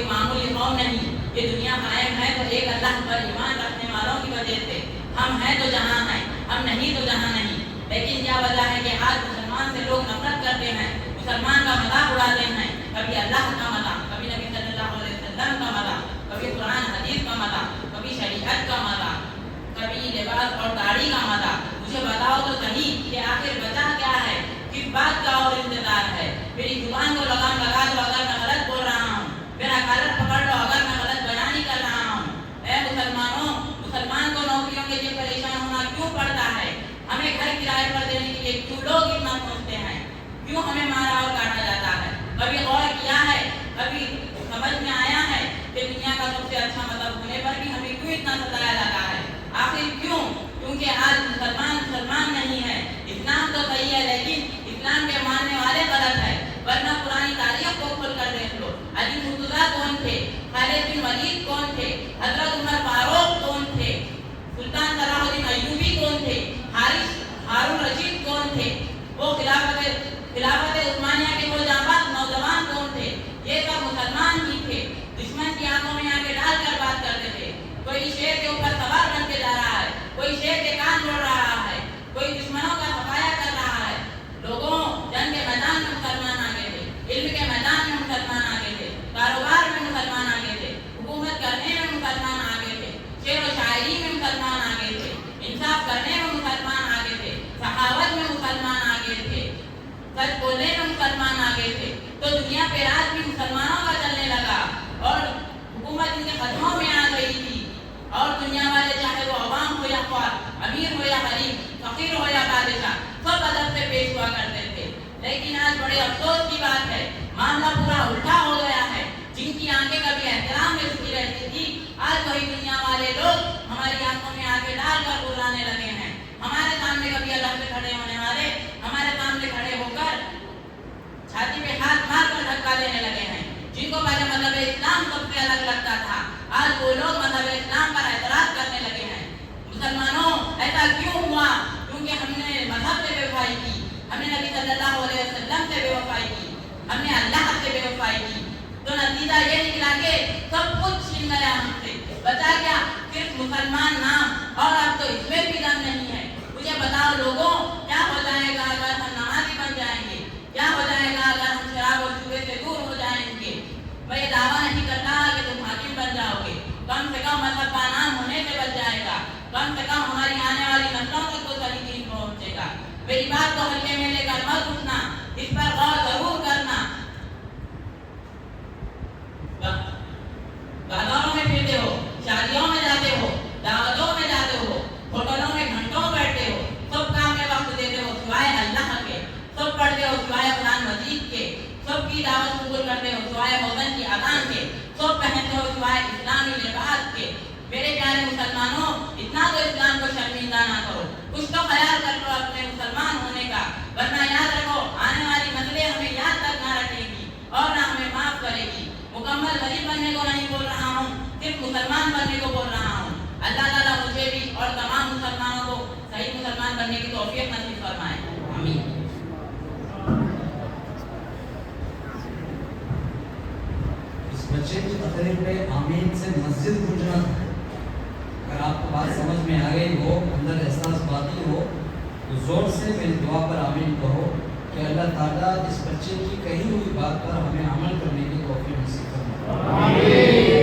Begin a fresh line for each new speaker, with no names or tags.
کوئی معمولی قوم نہیں. یہ دنیا قائم ہے تو ایک اللہ پر ایمان رکھنے والوں کی وجہ سے. ہم ہیں تو جہاں ہیں, ہم نہیں تو جہاں نہیں. لیکن کیا وجہ ہے کہ آج مسلمان سے لوگ نفرت کرتے ہیں, مسلمان کا مذاق اڑاتے ہیں. کبھی اللہ کا مذاق, کبھی نبی صلی اللہ علیہ وسلم کا مذاق, کبھی قرآن حدیث کا مذاق, کبھی شریعت کا مذاق, کبھی لباس اور داڑھی کا مذاق. مجھے بتاؤ تو صحیح کہ آخر وجہ کیا ہے, کس بات کا اور انتظار ہے؟ میری زبان کو لگام لگا دو اگر میں غلط بول رہا ہوں, میرا کالر پکڑ لو اگر میں غلط بیان نہیں کر رہا ہوں. اے مسلمانوں, مسلمان کو نوکریوں کے لیے پریشان ہونا کیوں پڑتا ہے؟ ہمیں گھر کرائے پر دینے کے لیے کیوں لوگ اتنا سوچتے ہیں؟ کیوں ہمیں مارا اور کاٹا جاتا ہے؟ کبھی غور کیا ہے, کبھی سمجھ میں آیا ہے کہ دنیا کا سب سے اچھا مذہب ہونے پر بھی ہمیں کیوں اتنا ستایا جاتا ہے؟ آخر کیوں؟ کیونکہ آج مسلمان نہیں ہے. اسلام تو صحیح ہے لیکن اسلام کے ماننے والے غلط ہے. ورنہ پرانی تاریخ کو کھول کر دیکھ لو, علی مرتضیٰ کون تھے, خالد بن ولید کون تھے, حضرت عمر فاروق کون تھے, سلطان صلاح الدین ایوبی کون تھے, ہارون رشید کون تھے, وہ خلافت عثمانیہ کے وہ جانباز نوجوان کون تھے؟ یہ سب مسلمان ہی تھے. دشمن کی آنکھوں میں آنکھیں ڈال کر بات کرتے تھے. کوئی شیر کے اوپر سوار بن کے جا رہا ہے, کوئی شیر کے کان توڑ رہا ہے, کوئی دشمنوں کا صفایا کر رہا ہے. لوگوں, جنگ کے میدان میں مسلمان آگے تھے, علم کے میدان میں مسلمان آگے تھے, کاروبار میں مسلمان آگے تھے, حکومت کرنے میں مسلمان آگے تھے, شعر و شاعری میں مسلمان آگے تھے, انصاف کرنے میں مسلمان آگے تھے, سخاوت میں مسلمان آگے تھے, سچ بولنے میں مسلمان آگے تھے. تو دنیا پہ راج بھی مسلمانوں کا چلنے لگا اور حکومت ان کے قدموں میں آ گئی تھی. اور دنیا والے چاہے وہ عوام ہو یا خوار, امیر ہو یا غریب, فقیر ہو یا بادشاہ, سب ادب سے پیش ہوا کرتے تھے. لیکن آج بڑے افسوس کی بات ہے, معاملہ پورا الٹا ہو گیا ہے. جن کی آنکھیں کبھی احترام میں جھکی رہتی تھی, آج وہی دنیا والے لوگ ہماری آنکھوں میں آنکھیں ڈال کر بلانے لگے ہیں. ہمارے سامنے کبھی اللہ سے کھڑے ہونے والے ہمارے سامنے کھڑے ہو کر چھاتی پہ ہاتھ مار کر دھکا دینے لگے ہیں. جن کو پہلے مذہب اسلام سب سے الگ لگتا تھا, آج وہ لوگ مذہب اسلام پر اعتراض کرنے لگے ہیں. مسلمانوں, ایسا کیوں ہوا؟ کیونکہ ہم نے مذہب سے بے وفائی کی, ہم نے نبی صلی اللہ علیہ وسلم سے بے وفائی کی, ہم نے اللہ سے بے وفائی کی. تو نتیجہ یہ نکلا کہ سب کچھ چھین گیا ہم سے. بتا کیا, صرف مسلمان نام, اور اب تو اس میں بھی دم نہیں ہے. مجھے بتاؤ لوگوں, کیا ہو جائے گا اگر ہم نمازی بن جائیں گے؟ کیا ہو جائے گا اگر ہم شراب اور جوئے سے دور ہو جائیں گے؟ میں یہ دعویٰ نہیں کرتا کہ تم حاکم بن جاؤ گے, کم سے کم مذہب کا نام ہونے سے بچ جائے گا, کم سے کم ہماری آنے والی نسلوں تک تو صحیح دین پہنچے گا. میری بات کو ہلکے میں لے کر مت اٹھنا, اس پر غور ضرور کرنا. بازاروں میں پھرتے ہو, شادیوں میں جاتے ہو, دعوتوں میں جاتے ہو, ہوٹلوں میں گھنٹوں بیٹھتے ہو, سب کام میں وقت دیتے ہو سوائے اللہ کے, سب پڑھتے ہو سوائے قرآن مجید کے, سب کی دعوت قبول کرتے ہو سوائے موذن کی اذان کے, سب پہنتے ہو سوائے اسلامی لباس کے. میرے پیارے مسلمانوں, اتنا تو اسلام کو شرمندہ نہ کرو, کچھ تو خیال کر لو اپنے مسلمان ہونے کا. ورنہ یاد رکھو, آنے والی نسلیں ہمیں یاد تک نہ رکھیں گی اور نہ ہمیں معاف کرے گی. مکمل غریب بننے کو نہیں بول رہا ہوں, صرف مسلمان بننے کو بول رہا ہوں. اللہ تعالیٰ مجھے بھی اور تمام مسلمانوں کو صحیح مسلمان بننے کی توفیق نصیب فرمائے. آمین.
بچے کی تقریر پہ آمین سے مسجد گونجنا تھا. اگر آپ کو بات سمجھ میں آ گئی ہو, اندر احساس باقی ہو, تو زور سے میری دعا پر آمین کہو کہ اللہ تعالیٰ اس بچے کی کہی ہوئی بات پر ہمیں عمل کرنے کی توفیق نصیب فرمائے.